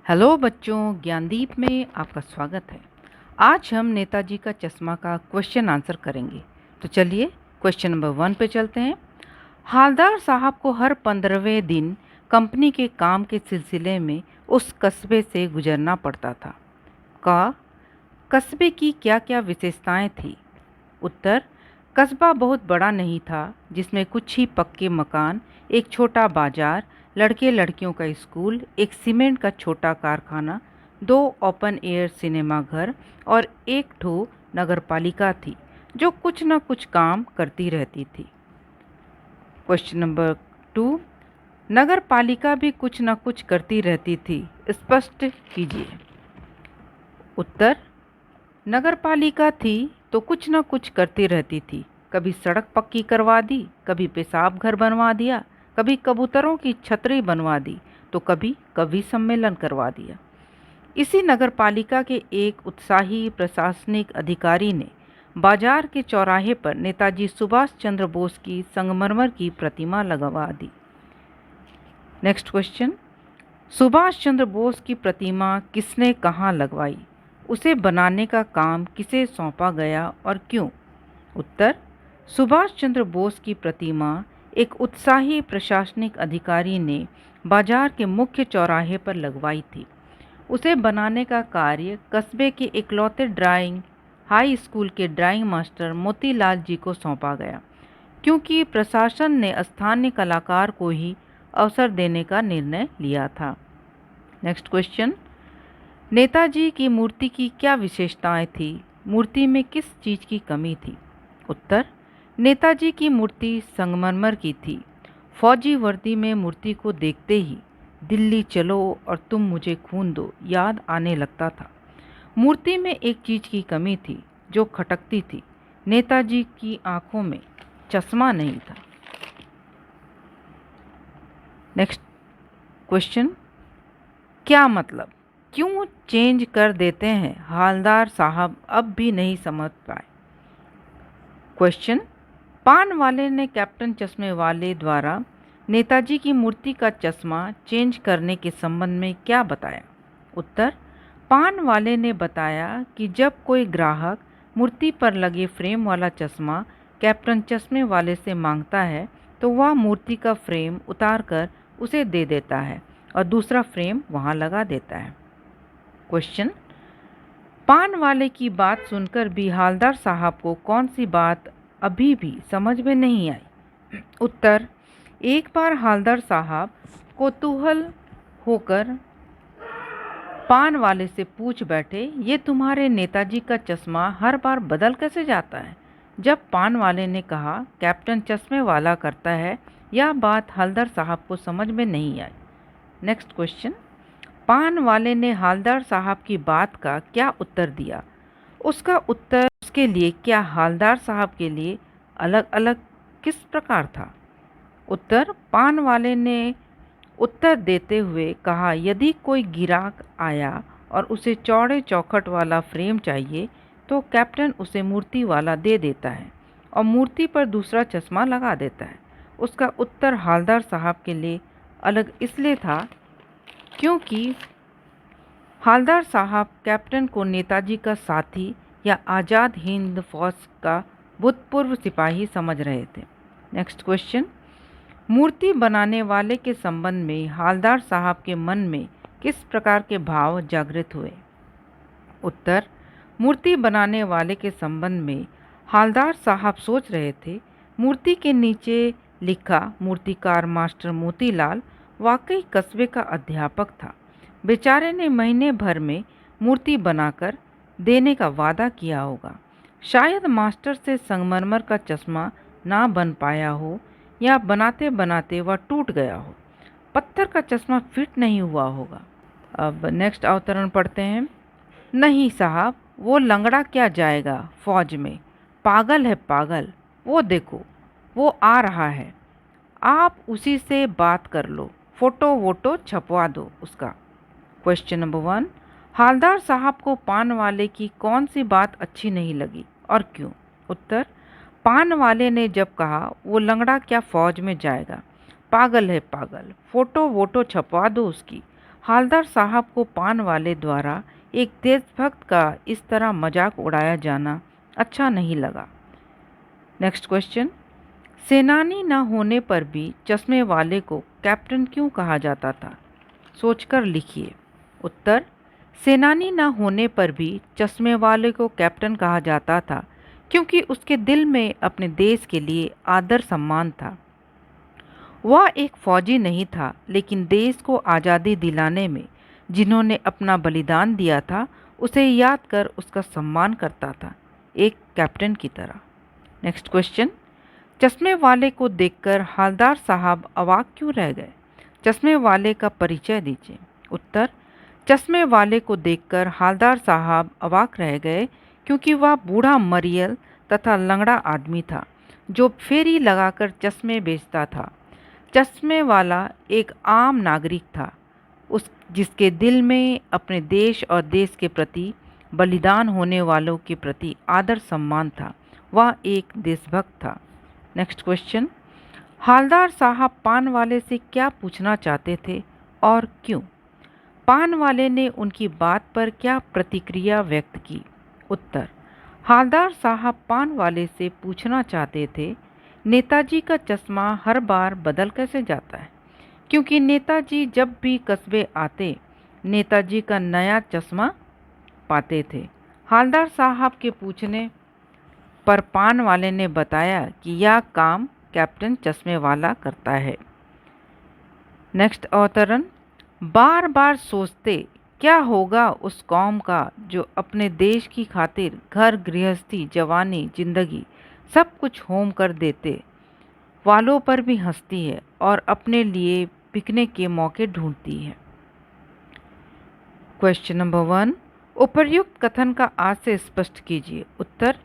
Hello बच्चों, ज्ञानदीप में आपका स्वागत है। आज हम नेताजी का चश्मा का क्वेश्चन आंसर करेंगे। तो चलिए क्वेश्चन नंबर 1 पे चलते हैं। हालदार साहब को हर 15वें दिन कंपनी के काम के सिलसिले में उस कस्बे से गुजरना पड़ता था। कस्बे की क्या क्या विशेषताएं थी? उत्तर, कस्बा बहुत बड़ा नहीं था, जिसमें कुछ ही पक्के मकान, एक छोटा बाजार, लड़के लड़कियों का स्कूल, एक सीमेंट का छोटा कारखाना, 2 ओपन एयर सिनेमा घर और एक ठो नगरपालिका थी जो कुछ न कुछ काम करती रहती थी। क्वेश्चन नंबर 2, नगरपालिका भी कुछ न कुछ करती रहती थी, स्पष्ट कीजिए। उत्तर, नगरपालिका थी तो कुछ न कुछ करती रहती थी। कभी सड़क पक्की करवा दी, कभी पेशाब घर बनवा दिया, कभी कबूतरों की छतरी बनवा दी, तो कभी कवि सम्मेलन करवा दिया। इसी नगरपालिका के एक उत्साही प्रशासनिक अधिकारी ने बाजार के चौराहे पर नेताजी सुभाष चंद्र बोस की संगमरमर की प्रतिमा लगवा दी। नेक्स्ट क्वेश्चन, सुभाष चंद्र बोस की प्रतिमा किसने कहाँ लगवाई? उसे बनाने का काम किसे सौंपा गया और क्यों? उत्तर, सुभाष चंद्र बोस की प्रतिमा एक उत्साही प्रशासनिक अधिकारी ने बाजार के मुख्य चौराहे पर लगवाई थी। उसे बनाने का कार्य कस्बे के इकलौते ड्राइंग हाई स्कूल के ड्राइंग मास्टर मोतीलाल जी को सौंपा गया, क्योंकि प्रशासन ने स्थानीय कलाकार को ही अवसर देने का निर्णय लिया था। नेक्स्ट क्वेश्चन, नेताजी की मूर्ति की क्या विशेषताएं थी? मूर्ति में किस चीज़ की कमी थी? उत्तर, नेताजी की मूर्ति संगमरमर की थी। फौजी वर्दी में मूर्ति को देखते ही दिल्ली चलो और तुम मुझे खून दो याद आने लगता था। मूर्ति में एक चीज़ की कमी थी जो खटकती थी। नेताजी की आंखों में चश्मा नहीं था। नेक्स्ट क्वेश्चन, क्या मतलब? क्यों चेंज कर देते हैं? हालदार साहब अब भी नहीं समझ पाए। क्वेश्चन, पान वाले ने कैप्टन चश्मे वाले द्वारा नेताजी की मूर्ति का चश्मा चेंज करने के संबंध में क्या बताया? उत्तर, पान वाले ने बताया कि जब कोई ग्राहक मूर्ति पर लगे फ्रेम वाला चश्मा कैप्टन चश्मे वाले से मांगता है तो वह मूर्ति का फ्रेम उतारकर उसे दे देता है और दूसरा फ्रेम वहां लगा देता है। क्वेश्चन, पान वाले की बात सुनकर भी हालदार साहब को कौन सी बात अभी भी समझ में नहीं आई? उत्तर, एक बार हालदार साहब कौतूहल होकर पान वाले से पूछ बैठे, ये तुम्हारे नेताजी का चश्मा हर बार बदल कैसे जाता है? जब पान वाले ने कहा कैप्टन चश्मे वाला करता है, यह बात हालदार साहब को समझ में नहीं आई। नेक्स्ट क्वेश्चन, पान वाले ने हालदार साहब की बात का क्या उत्तर दिया? उसका उत्तर उसके लिए क्या हालदार साहब के लिए अलग अलग किस प्रकार था? उत्तर, पान वाले ने उत्तर देते हुए कहा, यदि कोई ग्राहक आया और उसे चौड़े चौखट वाला फ्रेम चाहिए तो कैप्टन उसे मूर्ति वाला दे देता है और मूर्ति पर दूसरा चश्मा लगा देता है। उसका उत्तर हालदार साहब के लिए अलग इसलिए था क्योंकि हालदार साहब कैप्टन को नेताजी का साथी या आज़ाद हिंद फौज का भूतपूर्व सिपाही समझ रहे थे। नेक्स्ट क्वेश्चन, मूर्ति बनाने वाले के संबंध में हालदार साहब के मन में किस प्रकार के भाव जागृत हुए? उत्तर, मूर्ति बनाने वाले के संबंध में हालदार साहब सोच रहे थे, मूर्ति के नीचे लिखा मूर्तिकार मास्टर मोतीलाल वाकई कस्बे का अध्यापक था। बेचारे ने महीने भर में मूर्ति बनाकर देने का वादा किया होगा। शायद मास्टर से संगमरमर का चश्मा ना बन पाया हो या बनाते बनाते वह टूट गया हो। पत्थर का चश्मा फिट नहीं हुआ होगा। अब नेक्स्ट अवतरण पढ़ते हैं। नहीं साहब, वो लंगड़ा क्या जाएगा फौज में, पागल है पागल। वो देखो, वो आ रहा है, आप उसी से बात कर लो, फोटो वोटो छपवा दो उसका। क्वेश्चन नंबर 1, हालदार साहब को पान वाले की कौन सी बात अच्छी नहीं लगी और क्यों? उत्तर, पान वाले ने जब कहा वो लंगड़ा क्या फौज में जाएगा, पागल है पागल, फोटो वोटो छपवा दो उसकी, हालदार साहब को पान वाले द्वारा एक देशभक्त का इस तरह मजाक उड़ाया जाना अच्छा नहीं लगा। नेक्स्ट क्वेश्चन, सेनानी न होने पर भी चश्मे वाले को कैप्टन क्यों कहा जाता था? सोचकर लिखिए। उत्तर, सेनानी न होने पर भी चश्मे वाले को कैप्टन कहा जाता था क्योंकि उसके दिल में अपने देश के लिए आदर सम्मान था। वह एक फौजी नहीं था, लेकिन देश को आज़ादी दिलाने में जिन्होंने अपना बलिदान दिया था उसे याद कर उसका सम्मान करता था, एक कैप्टन की तरह। नेक्स्ट क्वेश्चन, चश्मे वाले को देखकर हालदार साहब अवाक क्यों रह गए? चश्मे वाले का परिचय दीजिए। उत्तर, चश्मे वाले को देखकर हालदार साहब अवाक रह गए क्योंकि वह बूढ़ा मरियल तथा लंगड़ा आदमी था जो फेरी लगाकर चश्मे बेचता था। चश्मे वाला एक आम नागरिक था, जिसके दिल में अपने देश और देश के प्रति बलिदान होने वालों के प्रति आदर सम्मान था। वह एक देशभक्त था। नेक्स्ट क्वेश्चन, हालदार साहब पान वाले से क्या पूछना चाहते थे और क्यों? पान वाले ने उनकी बात पर क्या प्रतिक्रिया व्यक्त की? उत्तर, हालदार साहब पान वाले से पूछना चाहते थे, नेताजी का चश्मा हर बार बदल कैसे जाता है? क्योंकि नेताजी जब भी कस्बे आते नेताजी का नया चश्मा पाते थे। हालदार साहब के पूछने पर पान वाले ने बताया कि यह काम कैप्टन चश्मे वाला करता है। नेक्स्ट अवतरण, बार बार सोचते क्या होगा उस कौम का जो अपने देश की खातिर घर गृहस्थी जवानी जिंदगी सब कुछ होम कर देते वालों पर भी हंसती है और अपने लिए बिकने के मौके ढूंढती है। क्वेश्चन नंबर 1, उपर्युक्त कथन का आज से स्पष्ट कीजिए। उत्तर,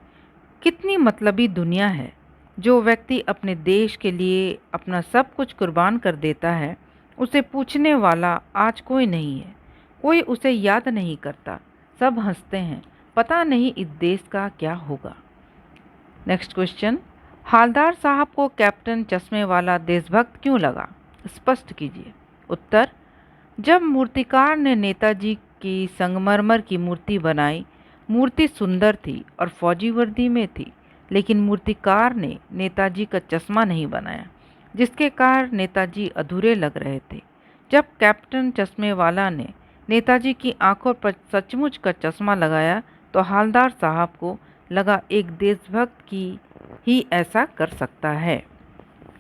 कितनी मतलबी दुनिया है। जो व्यक्ति अपने देश के लिए अपना सब कुछ कुर्बान कर देता है उसे पूछने वाला आज कोई नहीं है। कोई उसे याद नहीं करता, सब हंसते हैं, पता नहीं इस देश का क्या होगा। नेक्स्ट क्वेश्चन, हालदार साहब को कैप्टन चश्मे वाला देशभक्त क्यों लगा? स्पष्ट कीजिए। उत्तर, जब मूर्तिकार ने नेताजी की संगमरमर की मूर्ति बनाई, मूर्ति सुंदर थी और फौजी वर्दी में थी, लेकिन मूर्तिकार ने नेताजी का चश्मा नहीं बनाया, जिसके कारण नेताजी अधूरे लग रहे थे। जब कैप्टन चश्मे वाला ने नेताजी की आंखों पर सचमुच का चश्मा लगाया तो हालदार साहब को लगा एक देशभक्त की ही ऐसा कर सकता है।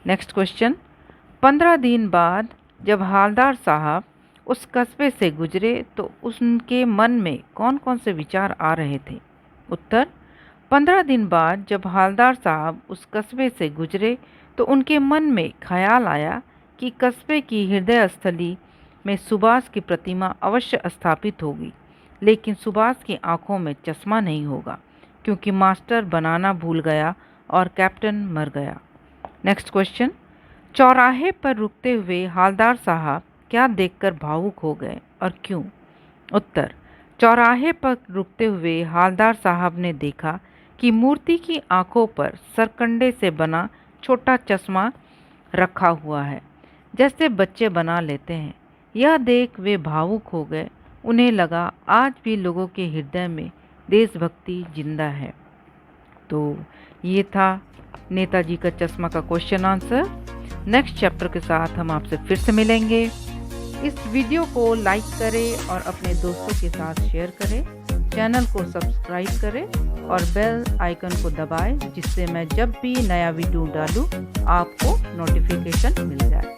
नेक्स्ट क्वेश्चन, 15 दिन बाद जब हालदार साहब उस कस्बे से गुजरे तो उनके मन में कौन कौन से विचार आ रहे थे? उत्तर, 15 दिन बाद जब हालदार साहब उस कस्बे से गुजरे तो उनके मन में ख्याल आया कि कस्बे की हृदय स्थली में सुभाष की प्रतिमा अवश्य स्थापित होगी, लेकिन सुभाष की आंखों में चश्मा नहीं होगा क्योंकि मास्टर बनाना भूल गया और कैप्टन मर गया। नेक्स्ट क्वेश्चन, चौराहे पर रुकते हुए हालदार साहब क्या देखकर भावुक हो गए और क्यों? उत्तर, चौराहे पर रुकते हुए हालदार साहब ने देखा कि मूर्ति की आंखों पर सरकंडे से बना छोटा चश्मा रखा हुआ है, जैसे बच्चे बना लेते हैं। यह देख वे भावुक हो गए। उन्हें लगा आज भी लोगों के हृदय में देशभक्ति जिंदा है। तो ये था नेताजी का चश्मा का क्वेश्चन आंसर। नेक्स्ट चैप्टर के साथ हम आपसे फिर से मिलेंगे। इस वीडियो को लाइक करें और अपने दोस्तों के साथ शेयर करें। चैनल को सब्सक्राइब करें और बेल आइकन को दबाएं, जिससे मैं जब भी नया वीडियो डालूं आपको नोटिफिकेशन मिल जाए।